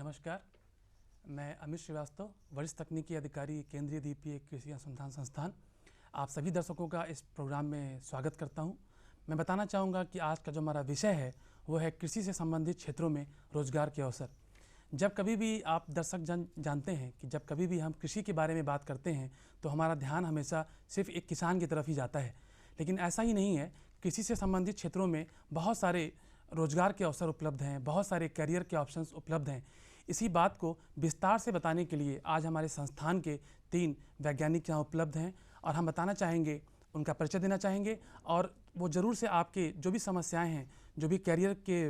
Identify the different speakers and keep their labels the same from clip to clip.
Speaker 1: नमस्कार, मैं अमित श्रीवास्तव, वरिष्ठ तकनीकी अधिकारी, केंद्रीय द्वीपीय कृषि अनुसंधान संस्थान। आप सभी दर्शकों का इस प्रोग्राम में स्वागत करता हूं। मैं बताना चाहूँगा कि आज का जो हमारा विषय है वो है कृषि से संबंधित क्षेत्रों में रोजगार के अवसर। जब कभी भी आप दर्शक जानते हैं कि जब कभी भी हम कृषि के बारे में बात करते हैं तो हमारा ध्यान हमेशा सिर्फ एक किसान की तरफ ही जाता है, लेकिन ऐसा ही नहीं है। कृषि से संबंधित क्षेत्रों में बहुत सारे रोजगार के अवसर उपलब्ध हैं, बहुत सारे करियर के ऑप्शंस उपलब्ध हैं। इसी बात को विस्तार से बताने के लिए आज हमारे संस्थान के 3 वैज्ञानिक यहाँ उपलब्ध हैं और हम बताना चाहेंगे, उनका परिचय देना चाहेंगे और वो ज़रूर से आपके जो भी समस्याएं हैं, जो भी करियर के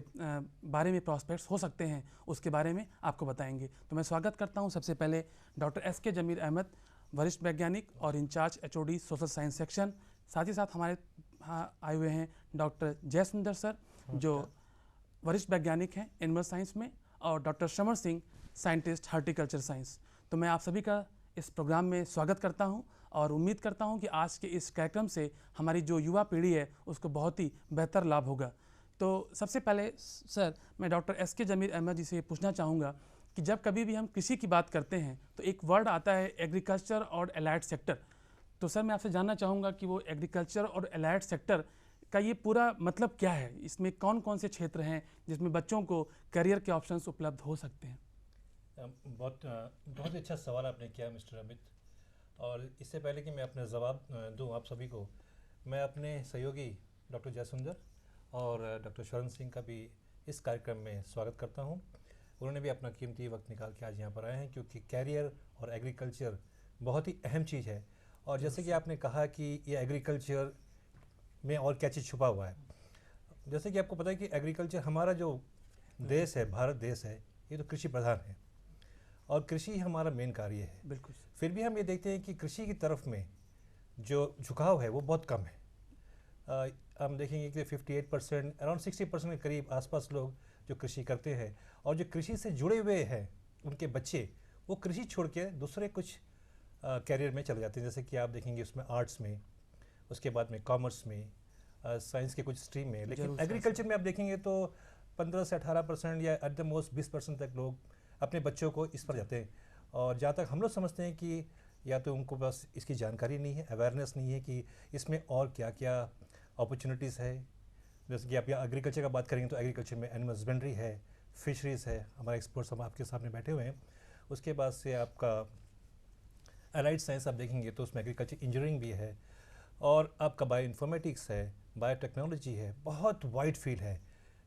Speaker 1: बारे में प्रॉस्पेक्ट्स हो सकते हैं, उसके बारे में आपको बताएंगे। तो मैं स्वागत करता हूँ सबसे पहले डॉक्टर एस.के. जमीर अहमद, वरिष्ठ वैज्ञानिक और incharge HOD social science section. साथ ही साथ हमारे यहाँ आए हुए हैं डॉक्टर जयसुंदर सर, जो वरिष्ठ वैज्ञानिक हैं एनिमल साइंस में, और डॉक्टर श्रवण सिंह, साइंटिस्ट हार्टिकल्चर साइंस। तो मैं आप सभी का इस प्रोग्राम में स्वागत करता हूं और उम्मीद करता हूं कि आज के इस कार्यक्रम से हमारी जो युवा पीढ़ी है उसको बहुत ही बेहतर लाभ होगा। तो सबसे पहले सर, मैं डॉक्टर एस.के. जमीर अहमद जी से पूछना चाहूँगा कि जब कभी भी हम कृषि की बात करते हैं तो एक वर्ड आता है एग्रीकल्चर और एलाइड सेक्टर। तो सर, मैं आपसे जानना चाहूँगा कि वो एग्रीकल्चर और एलाइड सेक्टर का ये पूरा मतलब क्या है? इसमें कौन कौन से क्षेत्र हैं जिसमें बच्चों को करियर के ऑप्शंस उपलब्ध हो सकते हैं?
Speaker 2: बहुत ही अच्छा सवाल आपने किया मिस्टर अमित। और इससे पहले कि मैं अपना जवाब दूं आप सभी को, मैं अपने सहयोगी डॉक्टर जयसुंदर और डॉक्टर श्रवण सिंह का भी इस कार्यक्रम में स्वागत करता हूं। उन्होंने भी अपना कीमती वक्त निकाल के आज यहाँ पर आए हैं, क्योंकि कैरियर और एग्रीकल्चर बहुत ही अहम चीज़ है। और जैसे कि आपने कहा कि ये एग्रीकल्चर में और क्या चीज़ छुपा हुआ है, जैसे कि आपको पता है कि एग्रीकल्चर हमारा जो देश है, भारत देश है, ये तो कृषि प्रधान है और कृषि हमारा मेन कार्य है।
Speaker 1: बिल्कुल।
Speaker 2: फिर भी हम ये देखते हैं कि कृषि की तरफ में जो झुकाव है वो बहुत कम है। हम देखेंगे कि 58%, अराउंड 60% के करीब आसपास लोग जो कृषि करते हैं, और जो कृषि से जुड़े हुए हैं उनके बच्चे, वो कृषि छोड़ के दूसरे कुछ कैरियर में चले जाते हैं। जैसे कि आप देखेंगे उसमें आर्ट्स में, उसके बाद में कॉमर्स में, साइंस के कुछ स्ट्रीम में। लेकिन एग्रीकल्चर में आप देखेंगे तो 15 से 18% या एट द मोस्ट 20% तक लोग अपने बच्चों को इस पर जाते हैं। और जहाँ तक हम लोग समझते हैं कि या तो उनको बस इसकी जानकारी नहीं है, अवेयरनेस नहीं है कि इसमें और क्या क्या अपॉर्चुनिटीज़ है। जैसे कि आप यहाँ एग्रीकल्चर का बात करेंगे तो एग्रीकल्चर में एनिमल हस्बेंड्री है, फिशरीज़ है, हमारे एक्सपर्ट्स हम आपके सामने बैठे हुए हैं। उसके बाद से आपका एलाइड साइंस आप देखेंगे तो उसमें एग्रीकल्चर इंजीनियरिंग भी है, और आपका बायो इन्फॉर्मेटिक्स है, बायोटेक्नोलॉजी है। बहुत वाइड फील्ड है,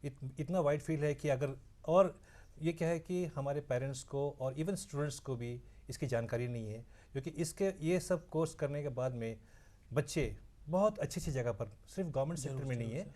Speaker 2: इतना वाइड फील्ड है कि अगर, और ये क्या है कि हमारे पेरेंट्स को और इवन स्टूडेंट्स को भी इसकी जानकारी नहीं है, क्योंकि इसके ये सब कोर्स करने के बाद में बच्चे बहुत अच्छी अच्छी जगह पर, सिर्फ गवर्नमेंट सेक्टर में नहीं है,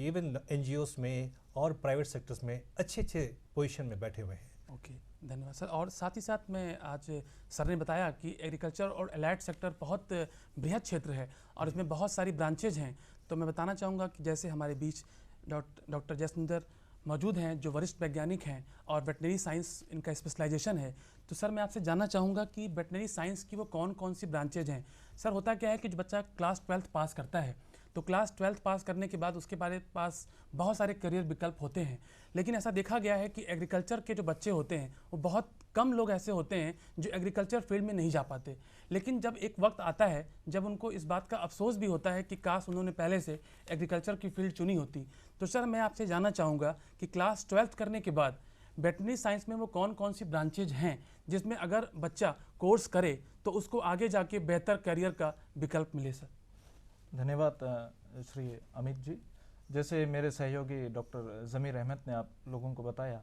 Speaker 2: इवन NGOs में और प्राइवेट सेक्टर्स में अच्छे अच्छे पोजीशन में बैठे हुए हैं।
Speaker 1: ओके, धन्यवाद सर। और साथ ही साथ में आज सर ने बताया कि एग्रीकल्चर और एलाइड सेक्टर बहुत बृहद क्षेत्र है और इसमें बहुत सारी ब्रांचेज हैं। तो मैं बताना चाहूँगा कि जैसे हमारे बीच डॉक्टर जयसुंदर मौजूद हैं, जो वरिष्ठ वैज्ञानिक हैं और वेटनरी साइंस इनका स्पेशलाइजेशन है। तो सर, मैं आपसे जानना चाहूँगा कि वेटनरी साइंस की वो कौन कौन सी ब्रांचेज हैं? सर, होता क्या है कि जो बच्चा क्लास 12th पास करता है तो क्लास 12th पास करने के बाद उसके पास बहुत सारे करियर विकल्प होते हैं, लेकिन ऐसा देखा गया है कि एग्रीकल्चर के जो बच्चे होते हैं वो बहुत कम लोग ऐसे होते हैं जो एग्रीकल्चर फील्ड में नहीं जा पाते। लेकिन जब एक वक्त आता है जब उनको इस बात का अफसोस भी होता है कि काश उन्होंने पहले से एग्रीकल्चर की फील्ड चुनी होती। तो सर, मैं आपसे जानना चाहूँगा कि क्लास 12th करने के बाद वेटनरी साइंस में वो कौन कौन सी ब्रांचेज हैं जिसमें अगर बच्चा कोर्स करे तो उसको आगे जाके बेहतर करियर का विकल्प मिले? सर,
Speaker 3: धन्यवाद श्री अमित जी। जैसे मेरे सहयोगी डॉक्टर जमीर अहमद ने आप लोगों को बताया,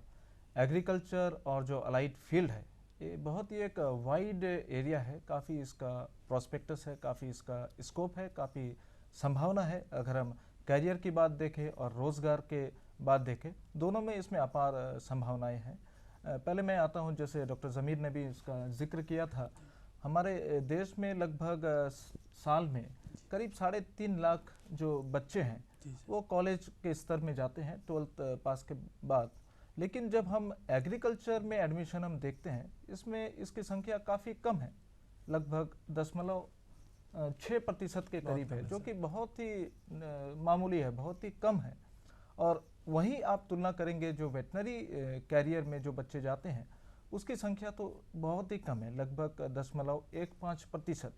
Speaker 3: एग्रीकल्चर और जो अलाइड फील्ड है ये बहुत ही एक वाइड एरिया है। काफ़ी इसका प्रोस्पेक्टस है, काफ़ी इसका स्कोप है, काफ़ी संभावना है। अगर हम करियर की बात देखें और रोज़गार के बात देखें, दोनों में इसमें अपार संभावनाएं हैं। पहले मैं आता हूं, जैसे डॉक्टर जमीर ने भी इसका जिक्र किया था, हमारे देश में लगभग साल में करीब 3.5 लाख जो बच्चे हैं वो कॉलेज के स्तर में जाते हैं 12th पास के बाद। लेकिन जब हम एग्रीकल्चर में एडमिशन हम देखते हैं, इसमें इसकी संख्या काफ़ी कम है, लगभग 0.6% के करीब है, जो कि बहुत ही मामूली है, बहुत ही कम है। और वहीं आप तुलना करेंगे जो वेटनरी कैरियर में जो बच्चे जाते हैं उसकी संख्या तो बहुत ही कम है, लगभग 0.15%।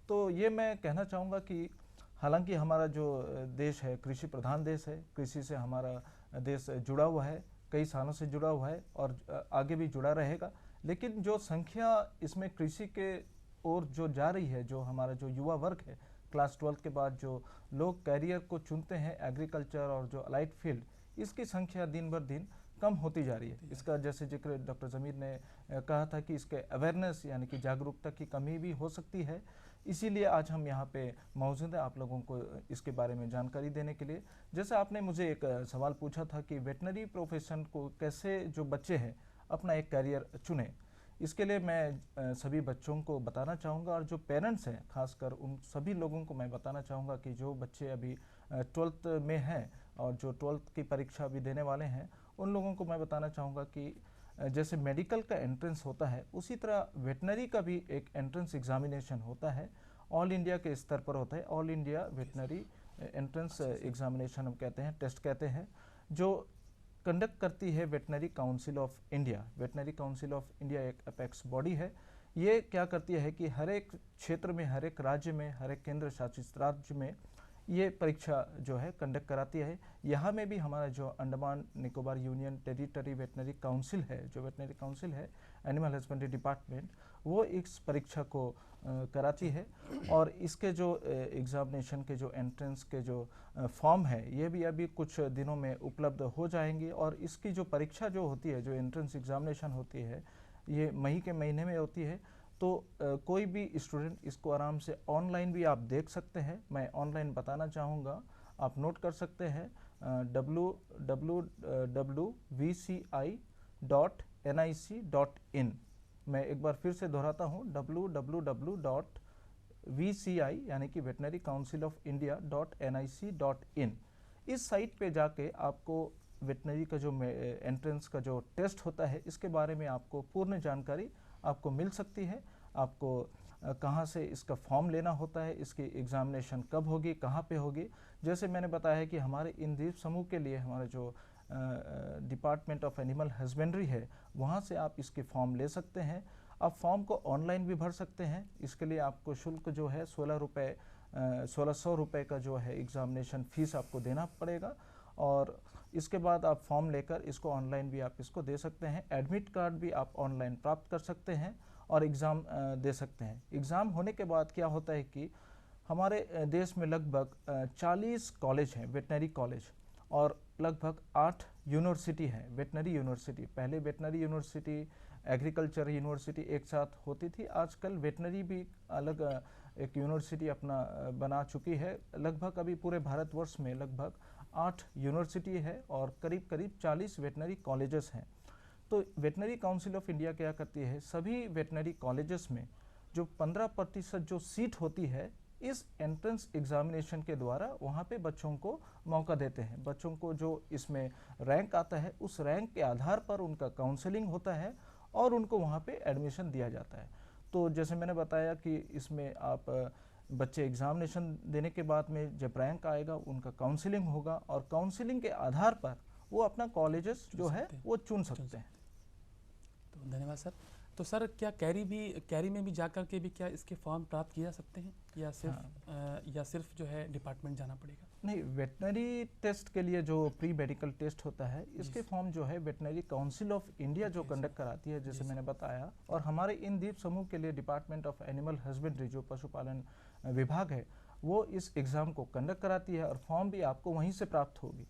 Speaker 3: तो ये मैं कहना चाहूँगा कि हालांकि हमारा जो देश है कृषि प्रधान देश है, कृषि से हमारा देश जुड़ा हुआ है, कई सालों से जुड़ा हुआ है और आगे भी जुड़ा रहेगा, लेकिन जो संख्या इसमें कृषि के ओर जो जा रही है, जो हमारा जो युवा वर्ग है क्लास 12 के बाद जो लोग कैरियर को चुनते हैं एग्रीकल्चर और जो अलाइड फील्ड, इसकी संख्या दिन बर दिन कम होती जा रही है। इसका जैसे जिक्र डॉक्टर ज़मीर ने कहा था कि इसके अवेयरनेस यानी कि जागरूकता की कमी भी हो सकती है, इसीलिए आज हम यहाँ पे मौजूद हैं आप लोगों को इसके बारे में जानकारी देने के लिए। जैसे आपने मुझे एक सवाल पूछा था कि वेटनरी प्रोफेशन को कैसे जो बच्चे हैं अपना एक करियर चुने, इसके लिए मैं सभी बच्चों को बताना चाहूँगा और जो पेरेंट्स हैं खासकर उन सभी लोगों को मैं बताना चाहूँगा कि जो बच्चे अभी 12th में हैं और जो 12th की परीक्षा अभी देने वाले हैं, उन लोगों को मैं बताना चाहूँगा कि जैसे मेडिकल का एंट्रेंस होता है उसी तरह वेटनरी का भी एक एंट्रेंस एग्जामिनेशन होता है, ऑल इंडिया के स्तर पर होता है। All India veterinary entrance examination हम कहते हैं, टेस्ट कहते हैं, जो कंडक्ट करती है veterinary council of India. Veterinary council of India एक अपेक्स बॉडी है। ये क्या करती है कि हर एक क्षेत्र में, हर एक राज्य में, हर एक केंद्र शासित राज्य में ये परीक्षा जो है कंडक्ट कराती है। यहाँ में भी हमारा जो Andaman Nicobar union territory veterinary council है, जो वेटनरी काउंसिल है एनिमल हस्बेंड्री डिपार्टमेंट, वो इस परीक्षा को कराती है और इसके जो एग्जामिनेशन के जो एंट्रेंस के जो फॉर्म है ये भी अभी कुछ दिनों में उपलब्ध हो जाएंगे और इसकी जो परीक्षा जो होती है, जो एंट्रेंस एग्जामिनेशन होती है, ये मई के महीने में होती है। तो कोई भी स्टूडेंट इसको आराम से ऑनलाइन भी आप देख सकते हैं। मैं ऑनलाइन बताना चाहूँगा, आप नोट कर सकते हैं www.vci.nic.in। मैं एक बार फिर से दोहराता हूँ, www.vci यानी कि वेटनरी काउंसिल ऑफ इंडिया.nic.in। इस साइट पे जाके आपको वेटनरी का जो एंट्रेंस का जो टेस्ट होता है इसके बारे में आपको पूर्ण जानकारी आपको मिल सकती है। आपको कहाँ से इसका फॉर्म लेना होता है, इसकी एग्जामिनेशन कब होगी, कहाँ पे होगी। जैसे मैंने बताया है कि हमारे इन द्वीप समूह के लिए हमारा जो डिपार्टमेंट ऑफ एनिमल हस्बेंड्री है, वहाँ से आप इसके फॉर्म ले सकते हैं। आप फॉर्म को ऑनलाइन भी भर सकते हैं। इसके लिए आपको शुल्क जो है 1600 रुपये का जो है एग्जामिनेशन फ़ीस आपको देना पड़ेगा और इसके बाद आप फॉर्म लेकर इसको ऑनलाइन भी आप इसको दे सकते हैं। एडमिट कार्ड भी आप ऑनलाइन प्राप्त कर सकते हैं और एग्ज़ाम दे सकते हैं। एग्ज़ाम होने के बाद क्या होता है कि हमारे देश में लगभग 40 कॉलेज हैं, वेटनरी कॉलेज, और लगभग 8 यूनिवर्सिटी हैं, वेटनरी यूनिवर्सिटी। पहले वेटनरी यूनिवर्सिटी, एग्रीकल्चर यूनिवर्सिटी एक साथ होती थी, आजकल वेटनरी भी अलग एक यूनिवर्सिटी अपना बना चुकी है। लगभग अभी पूरे भारतवर्ष में लगभग 8 यूनिवर्सिटी है और करीब करीब 40 वेटनरी कॉलेजेस हैं। तो वेटनरी काउंसिल ऑफ इंडिया क्या करती है, सभी वेटनरी कॉलेजेस में जो 15% जो सीट होती है इस एंट्रेंस एग्जामिनेशन के द्वारा वहाँ पे बच्चों को मौका देते हैं। बच्चों को जो इसमें रैंक आता है उस रैंक के आधार पर उनका काउंसलिंग होता है और उनको वहाँ पे एडमिशन दिया जाता है। तो जैसे मैंने बताया कि इसमें आप बच्चे एग्जामिनेशन देने के बाद में जब रैंक आएगा उनका काउंसलिंग होगा और काउंसलिंग के आधार पर वो अपना कॉलेजेस जो है वो चुन सकते हैं।
Speaker 1: तो धन्यवाद सर। तो सर क्या कैरी में भी जाकर के भी क्या इसके फॉर्म प्राप्त किए जा सकते हैं या सिर्फ जो है डिपार्टमेंट जाना पड़ेगा?
Speaker 3: नहीं, वेटनरी टेस्ट के लिए जो प्री मेडिकल टेस्ट होता है इसके फॉर्म जो है वेटनरी काउंसिल ऑफ इंडिया जो कंडक्ट कराती है, जैसे मैंने बताया, और हमारे इन द्वीप समूह के लिए डिपार्टमेंट ऑफ एनिमल हस्बेंड्री जो पशुपालन विभाग है वो इस एग्ज़ाम को कंडक्ट कराती है और फॉर्म भी आपको वहीं से प्राप्त होगी।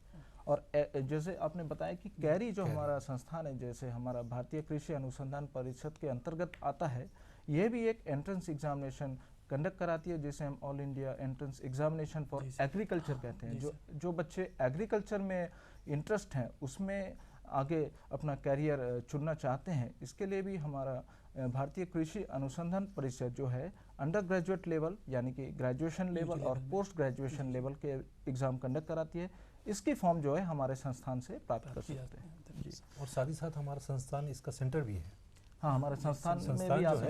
Speaker 3: और जैसे आपने बताया कि कैरी जो हमारा संस्थान है, जैसे हमारा भारतीय कृषि अनुसंधान परिषद के अंतर्गत आता है, ये भी एक एंट्रेंस एग्जामिनेशन कंडक्ट कराती है, जिसे हम all India entrance examination for agriculture कहते हैं। जो बच्चे एग्रीकल्चर में इंटरेस्ट हैं उसमें आगे अपना कैरियर चुनना चाहते हैं, इसके लिए भी हमारा भारतीय कृषि अनुसंधान परिषद जो है अंडर ग्रेजुएट लेवल यानी कि ग्रेजुएशन लेवल और पोस्ट ग्रेजुएशन लेवल के एग्ज़ाम कंडक्ट कराती है। इसकी फॉर्म जो है हमारे संस्थान से प्राप्त कर सकते हैं जी।
Speaker 2: और साथ ही साथ हमारा संस्थान इसका सेंटर भी है।
Speaker 3: हाँ, हमारे संस्थान में भी आप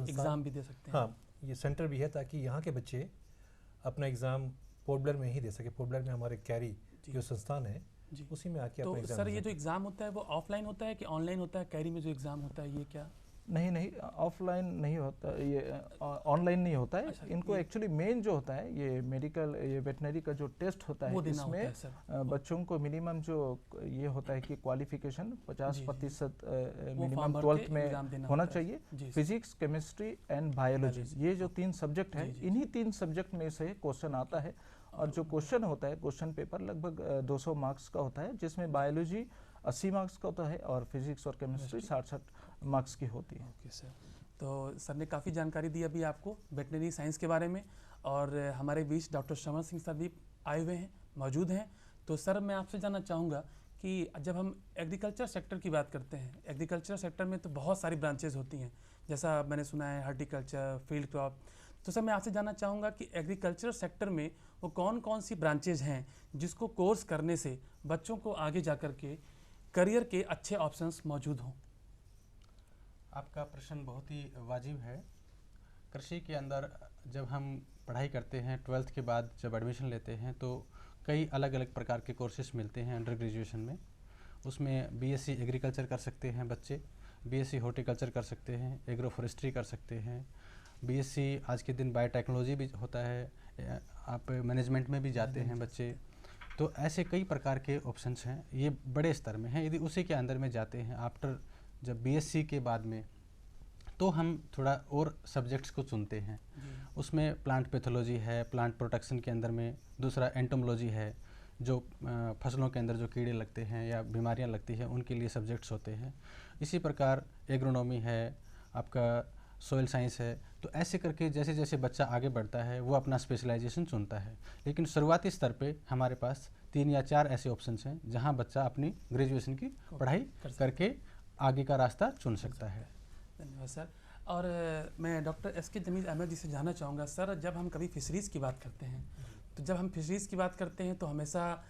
Speaker 1: एग्ज़ाम भी दे सकते हैं।
Speaker 2: हाँ, ये सेंटर भी है ताकि यहाँ के बच्चे अपना एग्ज़ाम पोर्ट ब्लेयर में ही दे सके। पोर्ट ब्लेयर में हमारे कैरी जो संस्थान है
Speaker 1: जी।
Speaker 2: उसी में आके
Speaker 1: तो
Speaker 2: अपना एग्जाम
Speaker 1: सर ये जो एग्ज़ाम होता है वो ऑफलाइन होता है कि ऑनलाइन होता है? कैरी में जो एग्ज़ाम होता है ये क्या?
Speaker 3: नहीं, ऑफलाइन नहीं होता, ये ऑनलाइन नहीं होता है।
Speaker 1: अच्छा,
Speaker 3: इनको
Speaker 1: ये
Speaker 3: एक्चुअली मेन जो होता है ये मेडिकल, ये वेटनरी का जो टेस्ट होता है,
Speaker 1: वो देना होता
Speaker 3: इसमें
Speaker 1: है सर।
Speaker 3: बच्चों को मिनिमम जो ये होता है कि क्वालिफिकेशन
Speaker 1: जी,
Speaker 3: 50%
Speaker 1: वो
Speaker 3: मिनिमम
Speaker 1: फॉर्म भर
Speaker 3: 12th
Speaker 1: के
Speaker 3: में
Speaker 1: एग्ज़ाम देना
Speaker 3: होना
Speaker 1: होता है।
Speaker 3: चाहिए।
Speaker 1: जी sir.
Speaker 3: Physics, chemistry and biology,
Speaker 1: biology,
Speaker 3: ये जो 3 सब्जेक्ट है,
Speaker 1: जी, जी,
Speaker 3: इन्हीं 3 सब्जेक्ट में से क्वेश्चन आता है। और जो क्वेश्चन होता है, क्वेश्चन पेपर लगभग 200 मार्क्स का होता है, जिसमें बायोलॉजी 80 मार्क्स का होता है और फिजिक्स और केमिस्ट्री 60-60 मार्क्स की होती है।
Speaker 1: Okay sir. तो सर ने काफ़ी जानकारी दी अभी आपको वेटनरी साइंस के बारे में, और हमारे बीच डॉक्टर श्रवण सिंह सर भी आए हुए हैं, मौजूद हैं। तो सर मैं आपसे जानना चाहूँगा कि जब हम एग्रीकल्चर सेक्टर की बात करते हैं, एग्रीकल्चर सेक्टर में तो बहुत सारी ब्रांचेज होती हैं, जैसा मैंने सुना है हार्टिकल्चर, फील्ड क्रॉप। तो सर मैं आपसे जानना चाहूँगा कि एग्रीकल्चर सेक्टर में वो कौन कौन सी ब्रांचेज हैं जिसको कोर्स करने से बच्चों को आगे जा कर के करियर के अच्छे ऑप्शंस मौजूद हों?
Speaker 4: आपका प्रश्न बहुत ही वाजिब है। कृषि के अंदर जब हम पढ़ाई करते हैं 12th के बाद जब एडमिशन लेते हैं तो कई अलग अलग प्रकार के कोर्सेज मिलते हैं अंडर ग्रेजुएशन में। उसमें बीएससी एग्रीकल्चर कर सकते हैं बच्चे, बीएससी हॉर्टिकल्चर कर सकते हैं, एग्रो फॉरेस्ट्री कर सकते हैं, बीएससी आज के दिन बायोटेक्नोलॉजी भी होता है, आप मैनेजमेंट में भी जाते हैं बच्चे। तो ऐसे कई प्रकार के ऑप्शंस हैं, ये बड़े स्तर में हैं। यदि उसी के अंदर में जाते हैं आफ्टर जब बीएससी के बाद में, तो हम थोड़ा और सब्जेक्ट्स को चुनते हैं। उसमें प्लांट पैथोलॉजी है, प्लांट प्रोटेक्शन के अंदर में दूसरा एंटोमोलॉजी है, जो फसलों के अंदर जो कीड़े लगते हैं या बीमारियां लगती हैं उनके लिए सब्जेक्ट्स होते हैं। इसी प्रकार एग्रोनॉमी है, आपका सोइल साइंस है। तो ऐसे करके जैसे जैसे बच्चा आगे बढ़ता है वो अपना स्पेशलाइजेशन चुनता है। लेकिन शुरुआती स्तर पे हमारे पास 3 या 4 ऐसे ऑप्शंस हैं जहां बच्चा अपनी ग्रेजुएशन की पढ़ाई करके आगे का रास्ता चुन सकता है।
Speaker 1: धन्यवाद सर। और मैं डॉक्टर एस के जमील अहमद जी से जानना चाहूँगा सर, जब हम कभी फिशरीज़ की बात करते हैं, तो जब हम फिशरीज़ की बात करते हैं तो हमेशा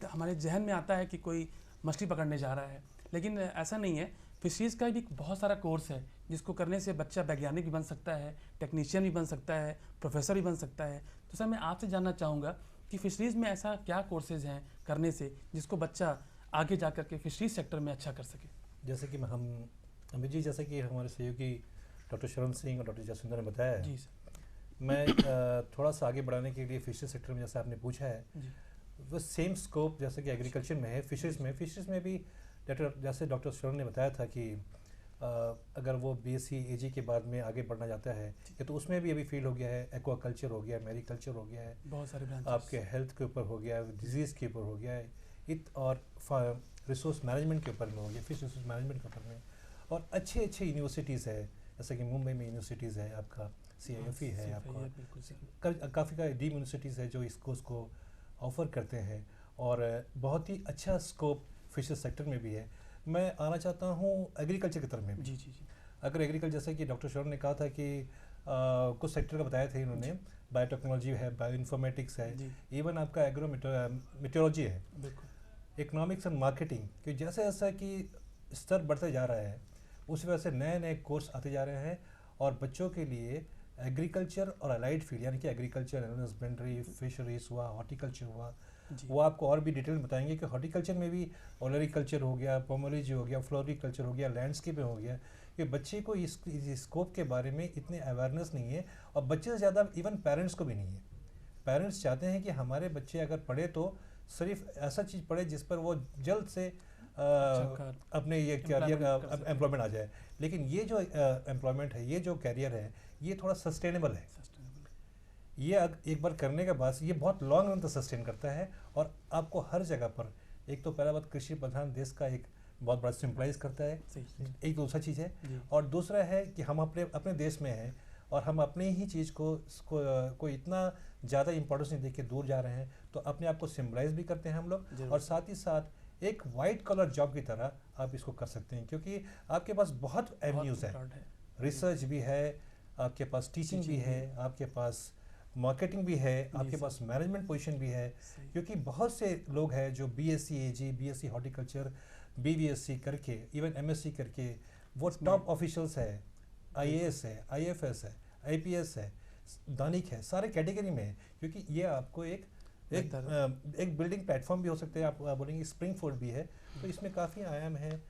Speaker 1: हमारे जहन में आता है कि कोई मछली पकड़ने जा रहा है, लेकिन ऐसा नहीं है। फिशरीज़ का भी बहुत सारा कोर्स है जिसको करने से बच्चा वैज्ञानिक भी बन सकता है, टेक्नीशियन भी बन सकता है, प्रोफेसर भी बन सकता है। तो सर मैं आपसे जानना चाहूँगा कि फिशरीज़ में ऐसा क्या कोर्सेज़ हैं करने से जिसको बच्चा आगे जा कर के फिशरीज़ सेक्टर में अच्छा कर सके?
Speaker 2: जैसे कि हम अमित जी, जैसे कि हमारे सहयोगी डॉक्टर श्रवण सिंह और डॉक्टर जसविंदर ने बताया है,
Speaker 1: जी सर।
Speaker 2: मैं थोड़ा सा आगे बढ़ाने के लिए फिशरी सेक्टर में जैसे आपने पूछा है, वो सेम स्कोप जैसे कि एग्रीकल्चर में है, फिशरीज में भी जैसे डॉक्टर श्रवण ने बताया था कि अगर वो बीएससी एजी के बाद में आगे बढ़ना चाहता है, या तो उसमें भी अभी फील्ड हो गया है, एक्वाकल्चर हो गया है, मैरीकल्चर हो गया है,
Speaker 1: बहुत सारे
Speaker 2: आपके हेल्थ के ऊपर हो गया है, डिजीज़ के ऊपर हो गया है, और रिसोर्स मैनेजमेंट के ऊपर में हो गया, फिश रिसोर्स मैनेजमेंट के ऊपर में। और अच्छे यूनिवर्सिटीज़ है, जैसे कि मुंबई में यूनिवर्सिटीज़ है, आपका CIFE है, आपका काफ़ी डीम यूनिवर्सिटीज़ है जो इस कोर्स को ऑफ़र करते हैं, और बहुत ही अच्छा स्कोप फिशरीज सेक्टर में भी है। मैं आना चाहता हूँ एग्रीकल्चर की तरफ में।
Speaker 1: जी।
Speaker 2: अगर एग्रीकल्चर, जैसे कि डॉक्टर श्रवण ने कहा था कि कुछ सेक्टर का बताया था इन्होंने, बायोटेक्नोलॉजी है, बायो इन्फॉर्मेटिक्स है, इवन आपका एग्रो मेट्रोलॉजी है, इकोनॉमिक्स एंड मार्केटिंग। क्योंकि जैसे जैसा कि स्तर बढ़ते जा रहा है उसी वजह से नए नए कोर्स आते जा रहे हैं, और बच्चों के लिए एग्रीकल्चर और अलाइड फील्ड, यानी कि एग्रीकल्चर, हस्बेंड्री, फिशरीज हुआ, हॉर्टिकल्चर हुआ, वो आपको और भी डिटेल बताएंगे कि हॉर्टिकल्चर में भी ओलरिकल्चर हो गया, पोमोलॉजी हो गया, फ्लोरिकल्चर हो गया, लैंडस्केप हो गया। कि बच्चे को इस स्कोप के बारे में इतनी अवेयरनेस नहीं है, और बच्चे से ज़्यादा इवन पेरेंट्स को भी नहीं है। पेरेंट्स चाहते हैं कि हमारे बच्चे अगर पढ़े तो सिर्फ ऐसा चीज़ पढ़े जिस पर वो जल्द से अपने ये कैरियर एम्प्लॉयमेंट आ जाए। लेकिन ये जो एम्प्लॉयमेंट है, ये जो कैरियर है, ये थोड़ा सस्टेनेबल है। ये एक बार करने के बाद ये बहुत लॉन्ग रन तक सस्टेन करता है, और आपको हर जगह पर, एक तो पहला बात कृषि प्रधान देश का एक बहुत बड़ा सिंपलाइज करता है, एक दूसरा चीज़ है, और दूसरा है कि हम अपने देश में हैं और हम अपने ही चीज़ को इतना ज़्यादा इंपॉर्टेंस नहीं देके दूर जा रहे हैं, तो अपने आप को सिंपलाइज भी करते हैं हम लोग, और साथ ही साथ एक वाइट कॉलर जॉब की तरह आप इसको कर सकते हैं, क्योंकि आपके पास बहुत एवेन्यूज़ है, रिसर्च भी है, आपके पास टीचिंग भी है, आपके पास मार्केटिंग भी है, आपके पास मैनेजमेंट पोजीशन भी है। क्योंकि बहुत से लोग हैं जो बीएससी एजी, बीएससी हॉर्टिकल्चर, BVSC करके, इवन MSc करके वो टॉप ऑफिशियल्स है, IAS है, IFS है, IPS है, दानिक है, सारे कैटेगरी में है। क्योंकि ये आपको एक एक बिल्डिंग प्लेटफॉर्म भी हो सकते हैं, आप बोलेंगे स्प्रिंग फोर्ड भी है, तो इसमें काफ़ी आयाम है,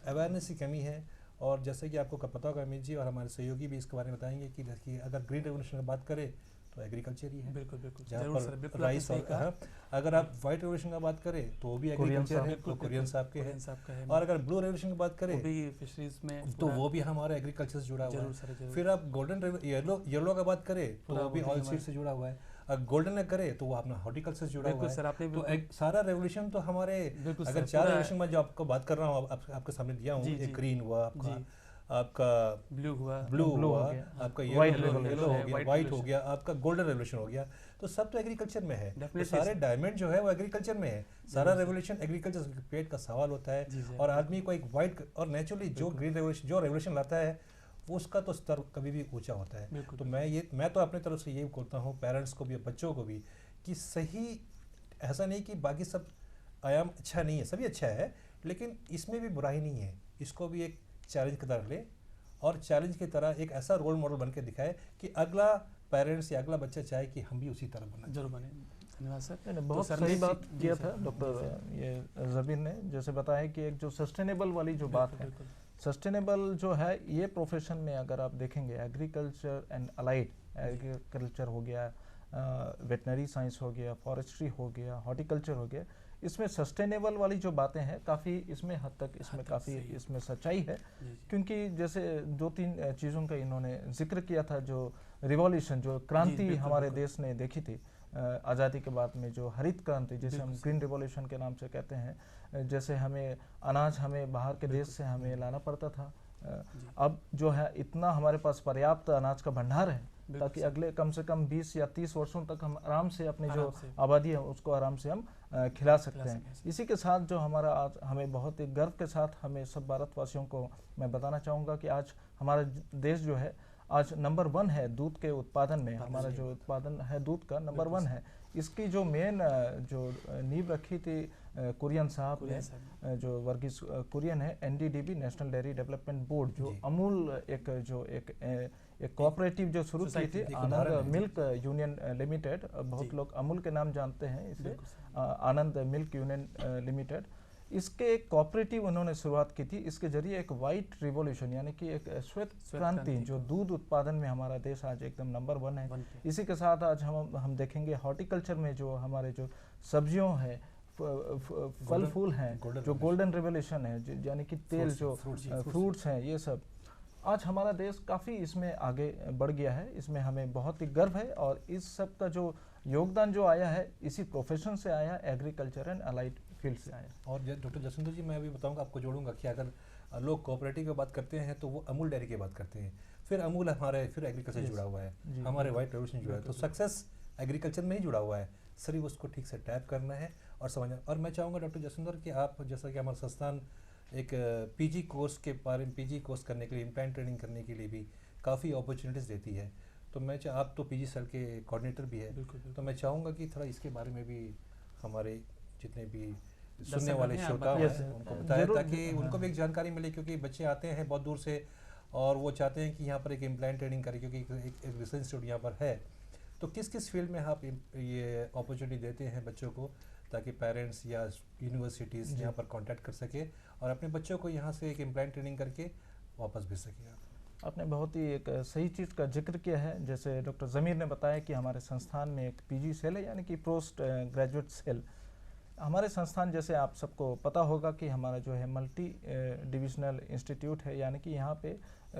Speaker 2: अवेयरनेस की कमी है। और जैसे कि आपको पता होगा अमित जी, और हमारे सहयोगी भी इसके बारे में बताएंगे कि देखिए अगर ग्रीन रेवोल्यूशन की बात करें तो एग्रीकल्चर ही है।
Speaker 1: बिल्कुल बिल्कुल
Speaker 2: जहाँ
Speaker 1: जरूर सर,
Speaker 2: पर
Speaker 1: बिल्कुल
Speaker 2: राइस
Speaker 1: आपने
Speaker 2: और
Speaker 1: सही कहा।
Speaker 2: अगर आप वाइट रेवोल्यूशन की बात करें तो वो भी एग्रीकल्चर है, तो कोरियन साहब के
Speaker 1: कोरियन
Speaker 2: हैं।
Speaker 1: साहब का है,
Speaker 2: और अगर ब्लू रेवोल्यूशन की बात
Speaker 1: वो
Speaker 2: करें
Speaker 1: भी फिशरीज में
Speaker 2: तो वो भी हमारा एग्रीकल्चर से जुड़ा हुआ
Speaker 1: जरूर
Speaker 2: है।
Speaker 1: सर, जरूर।
Speaker 2: फिर आप गोल्डन येलो का बात करें तो
Speaker 1: पूरा
Speaker 2: वो भी
Speaker 1: वो भी
Speaker 2: ऑयल सीड
Speaker 1: हमारा-
Speaker 2: से जुड़ा हुआ है। अगर गोल्डन में करें तो वो अपना हॉर्टिकल्चर से जुड़ा हुआ
Speaker 1: बिल्कुल
Speaker 2: है।
Speaker 1: सर, आपने
Speaker 2: तो
Speaker 1: बिल्कुल
Speaker 2: सारा रेवोल्यूशन तो हमारे,
Speaker 1: बिल्कुल
Speaker 2: अगर
Speaker 1: सर,
Speaker 2: 4
Speaker 1: पूरा-
Speaker 2: रेवोल्यूशन में जो आपको बात कर रहा हूँ आपके सामने दिया हूँ,
Speaker 1: जी,
Speaker 2: एक
Speaker 1: जी।
Speaker 2: ग्रीन हुआ आपका,
Speaker 1: जी।
Speaker 2: आपका
Speaker 1: ब्लू हुआ,
Speaker 2: ब्लू
Speaker 3: Blue
Speaker 2: हुआ,
Speaker 3: हो गया,
Speaker 2: आपका
Speaker 3: White
Speaker 2: येलो
Speaker 3: revolution
Speaker 2: हो
Speaker 1: है,
Speaker 2: गया,
Speaker 1: White
Speaker 2: वाइट हो
Speaker 1: revolution।
Speaker 2: गया, आपका गोल्डन रेवोल्यूशन हो गया। तो सब तो एग्रीकल्चर में है। तो
Speaker 1: Definitely
Speaker 2: सारे
Speaker 1: सर।
Speaker 2: डायमंड जो है वो एग्रीकल्चर में है। सारा
Speaker 1: जरूर सर।
Speaker 2: रेवोल्यूशन एग्रीकल्चर से पेट का सवाल होता है।
Speaker 1: जी सर,
Speaker 2: और आदमी को एक वाइट, और नेचुरली जो
Speaker 1: बिल्कुल।
Speaker 2: ग्रीन रेवोल्यूशन जो रेवोल्यूशन लाता है वो उसका तो स्तर कभी भी ऊंचा होता है।
Speaker 1: बिल्कुल,
Speaker 2: तो मैं तो अपनी तरफ से ये बोलता हूँ पेरेंट्स को भी, बच्चों को भी, कि सही, ऐसा नहीं कि बाकी सब आयाम अच्छा नहीं है, सभी अच्छा है, लेकिन इसमें भी बुराई नहीं है। इसको भी एक चैलेंज की तरह ले, और चैलेंज की तरह एक ऐसा रोल मॉडल बन के दिखाए कि अगला पेरेंट्स या अगला बच्चा चाहे कि हम भी उसी तरह बना।
Speaker 1: जरूर बने। धन्यवाद सर।
Speaker 3: नहीं,
Speaker 1: तो
Speaker 3: बहुत
Speaker 1: सर
Speaker 3: सही
Speaker 1: ने
Speaker 3: बात
Speaker 1: जी
Speaker 3: किया
Speaker 1: सर,
Speaker 3: था
Speaker 1: जी
Speaker 3: डॉक्टर
Speaker 1: सर।
Speaker 3: ये जबीर ने, जैसे बताया कि एक जो सस्टेनेबल वाली जो बात
Speaker 1: बिल्कुल,
Speaker 3: है,
Speaker 1: बिल्कुल।
Speaker 3: सस्टेनेबल जो है ये प्रोफेशन में अगर आप देखेंगे एग्रीकल्चर एंड अलाइड, एग्रीकल्चर हो गया, वेटनरी साइंस हो गया, फॉरेस्ट्री हो गया, हॉर्टिकल्चर हो गया, इसमें सस्टेनेबल वाली जो बातें हैं काफ़ी इसमें हद तक इसमें काफ़ी
Speaker 1: सही है।
Speaker 3: इसमें सच्चाई है।
Speaker 1: जी, जी।
Speaker 3: क्योंकि जैसे 2-3 चीज़ों का इन्होंने जिक्र किया था, जो रिवॉल्यूशन, जो क्रांति
Speaker 1: बिल्कुल,
Speaker 3: हमारे
Speaker 1: बिल्कुल।
Speaker 3: देश ने देखी थी आज़ादी के बाद में, जो हरित क्रांति जिसे हम
Speaker 1: बिल्कुल
Speaker 3: ग्रीन रिवॉल्यूशन के नाम से कहते हैं, जैसे हमें अनाज हमें बाहर के देश से हमें लाना पड़ता था, अब जो है इतना हमारे पास पर्याप्त अनाज का भंडार है
Speaker 1: बिल्कुल
Speaker 3: ताकि
Speaker 1: सर।
Speaker 3: अगले कम से कम 20 या 30 वर्षों तक हम आराम से अपनी जो
Speaker 1: आराम से।
Speaker 3: आबादी है उसको आराम से हम खिला सकते
Speaker 1: खिला
Speaker 3: हैं।
Speaker 1: सकें।
Speaker 3: इसी के साथ जो हमारा आज हमें बहुत ही गर्व के साथ हमें सब भारतवासियों को मैं बताना चाहूँगा कि आज हमारा देश जो है आज नंबर 1 है दूध के उत्पादन में। हमारा
Speaker 1: जी।
Speaker 3: जो उत्पादन है दूध का नंबर
Speaker 1: बिल्कुल
Speaker 3: 1 है। इसकी जो मेन जो नींव रखी थी कुरियन साहब
Speaker 1: कुरियन
Speaker 3: ने,
Speaker 1: साहब।
Speaker 3: जो वर्गीस कुरियन है, NDDB national dairy development board, जो
Speaker 2: जी।
Speaker 3: अमूल एक कोऑपरेटिव जो शुरू की
Speaker 1: सोसाइटी,
Speaker 3: थी,
Speaker 2: एक उदाहरण
Speaker 3: आनंद
Speaker 2: है।
Speaker 3: मिल्क यूनियन लिमिटेड, बहुत
Speaker 1: जी।
Speaker 3: लोग अमूल के नाम जानते हैं इसे,
Speaker 1: बिल्कुल सर।
Speaker 3: आनंद मिल्क यूनियन लिमिटेड, इसके एक कोऑपरेटिव उन्होंने शुरुआत की थी। इसके जरिए एक वाइट रिवॉल्यूशन यानी कि एक श्वेत क्रांति,
Speaker 1: क्रांति
Speaker 3: जो
Speaker 1: को-
Speaker 3: दूध उत्पादन में हमारा देश आज एकदम नंबर 1 है।
Speaker 1: वन पे।
Speaker 3: इसी के साथ आज हम देखेंगे हॉर्टिकल्चर में जो हमारे जो सब्जियों हैं, फल
Speaker 2: Golden-
Speaker 3: फूल हैं,
Speaker 2: golden
Speaker 3: जो
Speaker 2: revolution।
Speaker 3: गोल्डन रेवोल्यूशन है, यानी कि तेल
Speaker 2: Fruits,
Speaker 3: जो
Speaker 2: fruits,
Speaker 3: फ्रूट्स हैं, ये सब आज हमारा देश काफ़ी इसमें आगे बढ़ गया है। इसमें हमें बहुत ही गर्व है, और इस सब का जो योगदान जो आया है इसी प्रोफेशन से आया, एग्रीकल्चर एंड अलाइड फील्ड से आया।
Speaker 2: और डॉक्टर जसविंदर जी, मैं अभी बताऊंगा, आपको जोड़ूंगा कि अगर लोग कोऑपरेटिव की बात करते हैं तो वो अमूल डेयरी की बात करते हैं, फिर अमूल हमारे फिर एग्रीकल्चर
Speaker 3: Yes.
Speaker 2: जुड़ा हुआ है,
Speaker 3: जी,
Speaker 2: हमारे वाइट रेवोल्यूशन जुड़ा है। तो
Speaker 1: बिल्कुल।
Speaker 2: सक्सेस एग्रीकल्चर में ही जुड़ा हुआ है, सिर्फ उसको ठीक से टैप करना है और समझना। और मैं चाहूँगा डॉक्टर जसविंदर कि आप, जैसा कि हमारा संस्थान एक पीजी कोर्स के बारे में, पीजी कोर्स करने के लिए, इम्प्लांट ट्रेनिंग करने के लिए भी काफ़ी अपॉर्चुनिटीज़ देती है, तो आप तो पीजी सेल के कोऑर्डिनेटर भी है,
Speaker 1: बिल्कुल, बिल्कुल।
Speaker 2: तो मैं चाहूँगा कि थोड़ा इसके बारे में भी हमारे जितने भी
Speaker 1: दर्शक
Speaker 2: सुनने वाले
Speaker 1: हैं, आप
Speaker 2: श्रोता
Speaker 1: बताएं।
Speaker 2: हैं
Speaker 3: Yes,
Speaker 2: उनको बताएं,
Speaker 3: जरूर,
Speaker 2: ताकि
Speaker 3: हाँ।
Speaker 2: उनको भी एक जानकारी मिले, क्योंकि बच्चे आते हैं बहुत दूर से और वो चाहते हैं कि यहाँ पर एक इम्प्लांट ट्रेनिंग करें, क्योंकि एक रिसर्च इंस्टीट्यूट यहाँ पर है। तो किस किस फील्ड में आप ये अपॉर्चुनिटी देते हैं बच्चों को, ताकि पेरेंट्स या यूनिवर्सिटीज़
Speaker 3: जी।
Speaker 2: यहाँ पर कांटेक्ट कर सके और अपने बच्चों को यहाँ से एक इम्प्लांट ट्रेनिंग करके वापस भेज सके आप?
Speaker 3: आपने बहुत ही एक सही चीज़ का जिक्र किया है। जैसे डॉक्टर ज़मीर ने बताया कि हमारे संस्थान में एक पीजी सेल है, यानी कि पोस्ट ग्रेजुएट सेल। हमारे संस्थान, जैसे आप सबको पता होगा कि हमारा जो है मल्टी डिविजनल इंस्टीट्यूट है, यानी कि यहाँ पे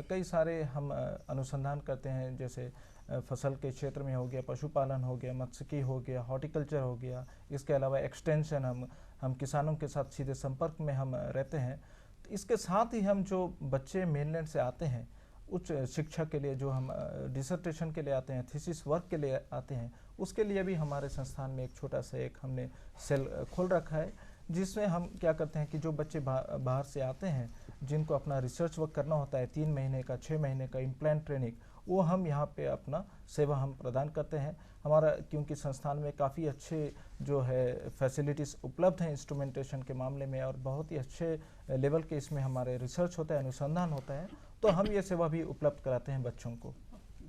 Speaker 3: कई सारे हम अनुसंधान करते हैं, जैसे फसल के क्षेत्र में हो गया, पशुपालन हो गया, मत्स्यिकी हो गया, हॉर्टिकल्चर हो गया। इसके अलावा एक्सटेंशन, हम किसानों के साथ सीधे संपर्क में हम रहते हैं। तो इसके साथ ही हम जो बच्चे मेनलैंड से आते हैं उच्च शिक्षा के लिए, जो हम डिसर्टेशन के लिए आते हैं, थीसिस वर्क के लिए आते हैं, उसके लिए भी हमारे संस्थान में एक छोटा सा एक हमने सेल खोल रखा है, जिसमें हम क्या करते हैं कि जो बच्चे बाहर से आते हैं, जिनको अपना रिसर्च वर्क करना होता है 3 महीने का, 6 महीने का इम्प्लांट ट्रेनिंग, वो हम यहाँ पे अपना सेवा हम प्रदान करते हैं। हमारा क्योंकि संस्थान में काफ़ी अच्छे जो है फैसिलिटीज़ उपलब्ध हैं इंस्ट्रूमेंटेशन के मामले में, और बहुत ही अच्छे लेवल के इसमें हमारे रिसर्च होता है, अनुसंधान होता है, तो हम ये सेवा भी उपलब्ध कराते हैं बच्चों को।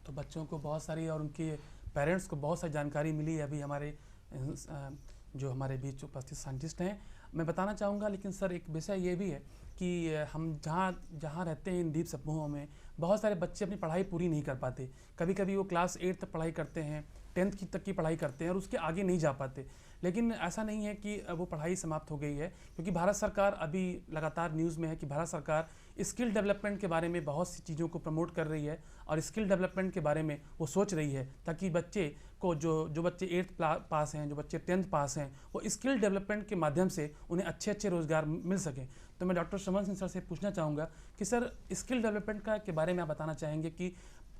Speaker 1: तो बच्चों को बहुत सारी, और उनके पेरेंट्स को बहुत सारी जानकारी मिली है। अभी हमारे जो हमारे बीच उपस्थित साइंटिस्ट हैं। मैं बताना चाहूँगा, लेकिन सर एक विषय ये भी है कि हम जहाँ रहते हैं इन द्वीप समूहों में बहुत सारे बच्चे अपनी पढ़ाई पूरी नहीं कर पाते। कभी कभी वो क्लास 8 तक पढ़ाई करते हैं, 10th तक की पढ़ाई करते हैं और उसके आगे नहीं जा पाते। लेकिन ऐसा नहीं है कि वो पढ़ाई समाप्त हो गई है, क्योंकि भारत सरकार अभी लगातार न्यूज़ में है कि भारत सरकार स्किल डेवलपमेंट के बारे में बहुत सी चीज़ों को प्रमोट कर रही है और स्किल डेवलपमेंट के बारे में वो सोच रही है, ताकि बच्चे को जो बच्चे 8th पास हैं, जो बच्चे 10th पास हैं, वो स्किल डेवलपमेंट के माध्यम से उन्हें अच्छे रोज़गार मिल सकें। तो मैं डॉक्टर श्रवण सिंह सर से पूछना चाहूँगा कि सर स्किल डेवलपमेंट के बारे में आप बताना चाहेंगे कि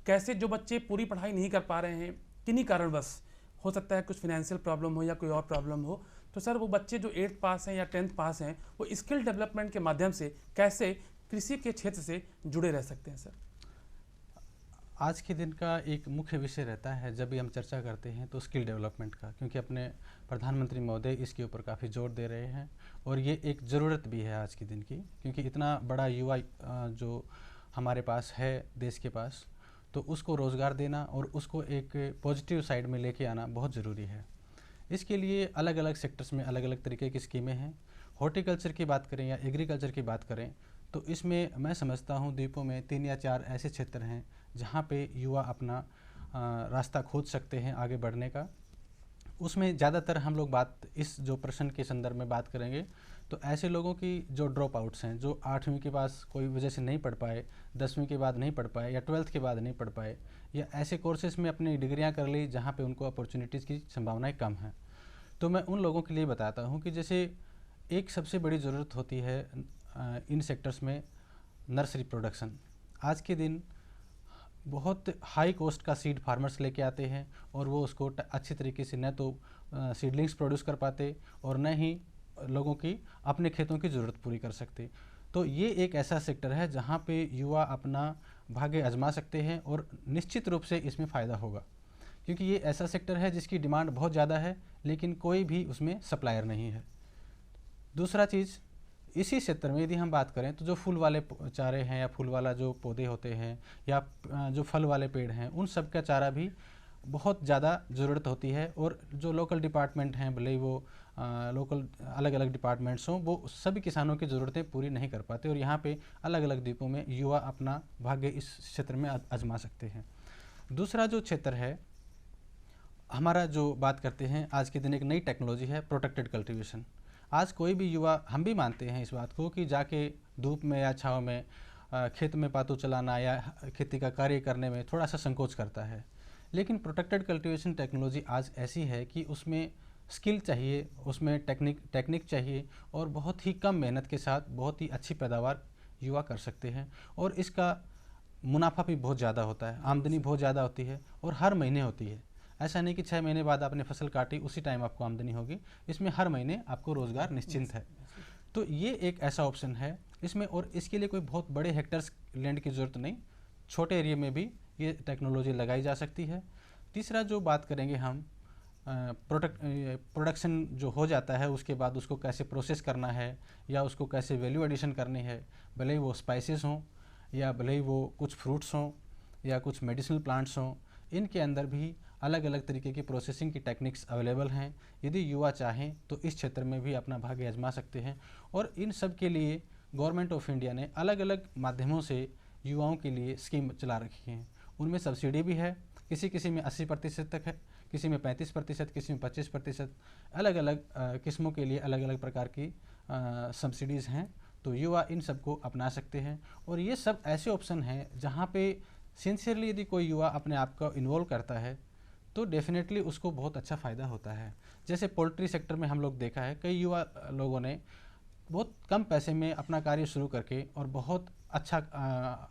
Speaker 1: कैसे जो बच्चे पूरी पढ़ाई नहीं कर पा रहे हैं किन्हीं कारणवश, हो सकता है कुछ फिनेंशियल प्रॉब्लम हो या कोई और प्रॉब्लम हो, तो सर वो बच्चे जो 8th पास हैं या 10th पास हैं वो स्किल डेवलपमेंट के माध्यम से कैसे कृषि के क्षेत्र से जुड़े रह सकते हैं? सर
Speaker 4: आज के दिन का एक मुख्य विषय रहता है जब भी हम चर्चा करते हैं तो स्किल डेवलपमेंट का, क्योंकि अपने प्रधानमंत्री महोदय इसके ऊपर काफ़ी जोर दे रहे हैं और ये एक ज़रूरत भी है आज के दिन की, क्योंकि इतना बड़ा युवा जो हमारे पास है देश के पास, तो उसको रोज़गार देना और उसको एक पॉजिटिव साइड में लेके आना बहुत ज़रूरी है। इसके लिए अलग अलग सेक्टर्स में अलग अलग तरीके की स्कीमें हैं। हॉर्टिकल्चर की बात करें या एग्रीकल्चर की बात करें तो इसमें मैं समझता हूँ द्वीपों में 3 या 4 ऐसे क्षेत्र हैं जहाँ पे युवा अपना रास्ता खोज सकते हैं आगे बढ़ने का। उसमें ज़्यादातर हम लोग बात इस जो प्रश्न के संदर्भ में बात करेंगे तो ऐसे लोगों की जो ड्रॉप आउट्स हैं, जो 8वीं के पास कोई वजह से नहीं पढ़ पाए, 10वीं के बाद नहीं पढ़ पाए या 12th के बाद नहीं पढ़ पाए, या ऐसे कोर्सेज़ में अपनी डिग्रियां कर ली जहाँ पे उनको अपॉर्चुनिटीज़ की संभावनाएं कम हैं। तो मैं उन लोगों के लिए बताता हूँ कि जैसे एक सबसे बड़ी ज़रूरत होती है इन सेक्टर्स में नर्सरी प्रोडक्शन। आज के दिन बहुत हाई कॉस्ट का सीड फार्मर्स लेके आते हैं और वो उसको अच्छी तरीके से न तो सीडलिंग्स प्रोड्यूस कर पाते और न ही लोगों की अपने खेतों की ज़रूरत पूरी कर सकते। तो ये एक ऐसा सेक्टर है जहाँ पे युवा अपना भाग्य आजमा सकते हैं और निश्चित रूप से इसमें फ़ायदा होगा, क्योंकि ये ऐसा सेक्टर है जिसकी डिमांड बहुत ज़्यादा है लेकिन कोई भी उसमें सप्लायर नहीं है। दूसरा चीज़, इसी क्षेत्र में यदि हम बात करें तो जो फूल वाले चारे हैं या फूल वाला जो पौधे होते हैं या जो फल वाले पेड़ हैं, उन सब का चारा भी बहुत ज़्यादा ज़रूरत होती है और जो लोकल डिपार्टमेंट हैं, भले ही वो लोकल अलग अलग डिपार्टमेंट्स हों, वो सभी किसानों की ज़रूरतें पूरी नहीं कर पाते और यहाँ पे अलग अलग द्वीपों में युवा अपना भाग्य इस क्षेत्र में आजमा सकते हैं। दूसरा जो क्षेत्र है हमारा, जो बात करते हैं आज के दिन, एक नई टेक्नोलॉजी है प्रोटेक्टेड कल्टीवेशन। आज कोई भी युवा, हम भी मानते हैं इस बात को कि जाके धूप में या छाँव में खेत में पातू चलाना या खेती का कार्य करने में थोड़ा सा संकोच करता है, लेकिन प्रोटेक्टेड कल्टीवेशन टेक्नोलॉजी आज ऐसी है कि उसमें स्किल चाहिए, उसमें टेक्निक चाहिए और बहुत ही कम मेहनत के साथ बहुत ही अच्छी पैदावार युवा कर सकते हैं और इसका मुनाफा भी बहुत ज़्यादा होता है, आमदनी बहुत ज़्यादा होती है और हर महीने होती है। ऐसा नहीं कि 6 महीने बाद आपने फसल काटी उसी टाइम आपको आमदनी होगी, इसमें हर महीने आपको रोज़गार निश्चिंत है। तो ये एक ऐसा ऑप्शन है इसमें, और इसके लिए कोई बहुत बड़े हेक्टर्स लैंड की ज़रूरत नहीं, छोटे एरिया में भी ये टेक्नोलॉजी लगाई जा सकती है। तीसरा जो बात करेंगे हम, प्रोडक्शन जो हो जाता है उसके बाद उसको कैसे प्रोसेस करना है या उसको कैसे वैल्यू एडिशन करनी है, भले ही वो स्पाइसेस हों या भले ही वो कुछ फ्रूट्स हों या कुछ मेडिसिनल प्लांट्स हों, इनके अंदर भी अलग अलग तरीके की प्रोसेसिंग की टेक्निक्स अवेलेबल हैं। यदि युवा चाहें तो इस क्षेत्र में भी अपना भाग्य आजमा सकते हैं और इन सब के लिए गवर्नमेंट ऑफ इंडिया ने अलग अलग माध्यमों से युवाओं के लिए स्कीम चला रखी हैं। उनमें सब्सिडी भी है, किसी में 80% तक है, किसी में 35%, किसी में 25%, अलग अलग किस्मों के लिए अलग अलग प्रकार की सब्सिडीज़ हैं। तो युवा इन सब को अपना सकते हैं और ये सब ऐसे ऑप्शन हैं जहाँ पे सिंसियरली यदि कोई युवा अपने आप को इन्वॉल्व करता है तो डेफिनेटली उसको बहुत अच्छा फ़ायदा होता है। जैसे पोल्ट्री सेक्टर में हम लोग देखा है, कई युवा लोगों ने बहुत कम पैसे में अपना कार्य शुरू करके और बहुत अच्छा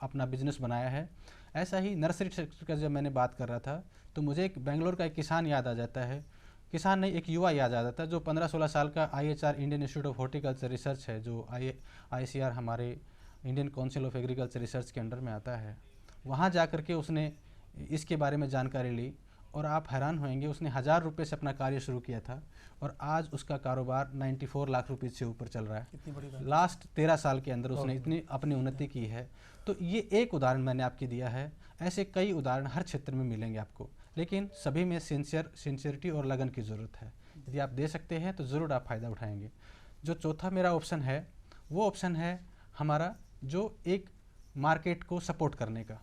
Speaker 4: अपना बिजनेस बनाया है। ऐसा ही नर्सरी सेक्टर का जब मैंने बात कर रहा था तो मुझे एक बेंगलोर का एक किसान याद आ जाता है, किसान नहीं, एक युवा याद आ जाता है जो 15-16 साल का IHR Indian institute of horticulture research है, जो ICR हमारे Indian council of agriculture research के अंडर में आता है। वहाँ जा कर के उसने इसके बारे में जानकारी ली और आप हैरान होंगे, उसने 1000 रुपये से अपना कार्य शुरू किया था और आज उसका कारोबार 94 लाख रुपये से ऊपर चल रहा है। लास्ट 13 साल के अंदर उसने इतनी अपनी उन्नति की है। तो ये एक उदाहरण मैंने आपकी दिया है, ऐसे कई उदाहरण हर क्षेत्र में मिलेंगे आपको, लेकिन सभी में सिंसियरिटी और लगन की ज़रूरत है। यदि आप दे सकते हैं तो ज़रूर आप फ़ायदा उठाएंगे। जो चौथा मेरा ऑप्शन है वो ऑप्शन है हमारा जो एक मार्केट को सपोर्ट करने का।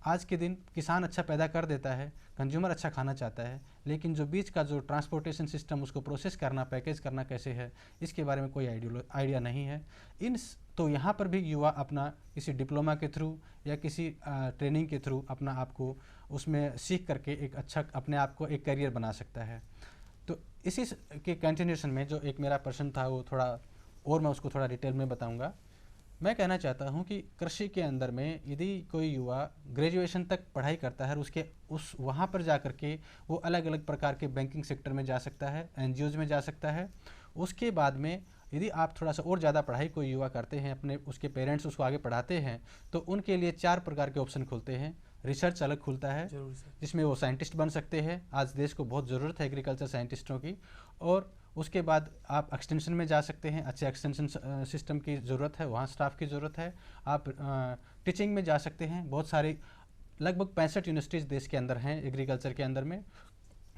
Speaker 4: आज के दिन किसान अच्छा पैदा कर देता है, कंज्यूमर अच्छा खाना चाहता है, लेकिन जो बीच का जो ट्रांसपोर्टेशन सिस्टम, उसको प्रोसेस करना, पैकेज करना कैसे है, इसके बारे में कोई आइडिया नहीं है। तो यहाँ पर भी युवा अपना किसी डिप्लोमा के थ्रू या किसी ट्रेनिंग के थ्रू अपना आपको उसमें सीख करके एक अच्छा अपने आप को एक करियर बना सकता है। तो इसी के कंटिन्यूशन में जो एक मेरा प्रश्न था वो थोड़ा और मैं उसको थोड़ा डिटेल में बताऊंगा। मैं कहना चाहता हूं कि कृषि के अंदर में यदि कोई युवा ग्रेजुएशन तक पढ़ाई करता है और वहाँ पर जा कर के वो अलग अलग प्रकार के बैंकिंग सेक्टर में जा सकता है, एनजीओज में जा सकता है। उसके बाद में यदि आप थोड़ा सा और ज़्यादा पढ़ाई कोई युवा करते हैं, अपने उसके पेरेंट्स उसको आगे पढ़ाते हैं, तो उनके लिए 4 प्रकार के ऑप्शन खुलते हैं। रिसर्च अलग खुलता है जिसमें वो साइंटिस्ट बन सकते हैं। आज देश को बहुत ज़रूरत है एग्रीकल्चर साइंटिस्टों की। और उसके बाद आप एक्सटेंशन में जा सकते हैं, अच्छे एक्सटेंशन सिस्टम की ज़रूरत है, वहाँ स्टाफ की ज़रूरत है। आप टीचिंग में जा सकते हैं, बहुत सारी लगभग 65 यूनिवर्सिटीज़ देश के अंदर हैं एग्रीकल्चर के अंदर में,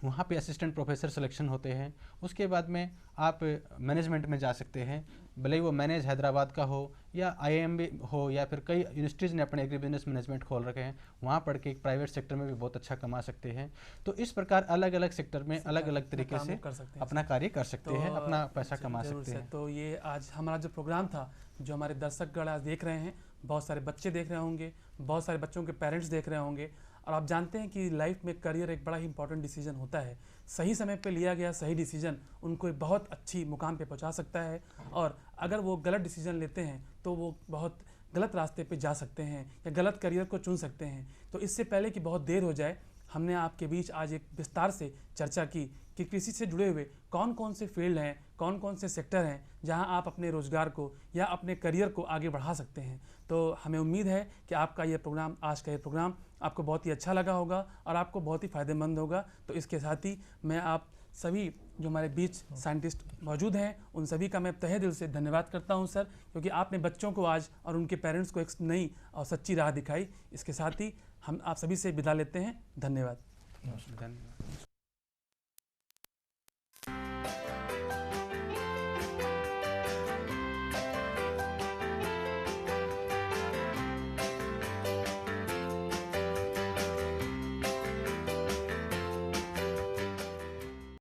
Speaker 4: वहाँ पे असिस्टेंट प्रोफेसर सिलेक्शन होते हैं। उसके बाद में आप मैनेजमेंट में जा सकते हैं, भले ही वो मैनेज हैदराबाद का हो या IIM हो या फिर कई यूनिवर्सिटीज़ ने अपने एग्री बिजनेस मैनेजमेंट खोल रखे हैं, वहाँ पढ़ के एक प्राइवेट सेक्टर में भी बहुत अच्छा कमा सकते हैं। तो इस प्रकार अलग अलग सेक्टर में अलग अलग तरीके से अपना कार्य कर सकते हैं, अपना पैसा कमा सकते हैं।
Speaker 1: तो ये आज हमारा जो प्रोग्राम था, जो हमारे दर्शकगण आज देख रहे हैं, बहुत सारे बच्चे देख रहे होंगे, बहुत सारे बच्चों के पेरेंट्स देख रहे होंगे, और आप जानते हैं कि लाइफ में करियर एक बड़ा ही इंपॉर्टेंट डिसीजन होता है। सही समय पे लिया गया सही डिसीजन उनको एक बहुत अच्छी मुकाम पे पहुंचा सकता है, और अगर वो गलत डिसीजन लेते हैं तो वो बहुत गलत रास्ते पे जा सकते हैं या गलत करियर को चुन सकते हैं। तो इससे पहले कि बहुत देर हो जाए, हमने आपके बीच आज एक विस्तार से चर्चा की कि कृषि से जुड़े हुए कौन कौन से फील्ड हैं, कौन कौन से सेक्टर हैं जहां आप अपने रोज़गार को या अपने करियर को आगे बढ़ा सकते हैं। तो हमें उम्मीद है कि आपका ये प्रोग्राम, आज का ये प्रोग्राम आपको बहुत ही अच्छा लगा होगा और आपको बहुत ही फ़ायदेमंद होगा। तो इसके साथ ही मैं आप सभी जो हमारे बीच साइंटिस्ट मौजूद हैं, उन सभी का मैं तहे दिल से धन्यवाद करता हूं सर, क्योंकि आपने बच्चों को आज और उनके पेरेंट्स को एक नई और सच्ची राह दिखाई। इसके साथ ही हम आप सभी से विदा लेते हैं। धन्यवाद।
Speaker 4: धन्यवाद।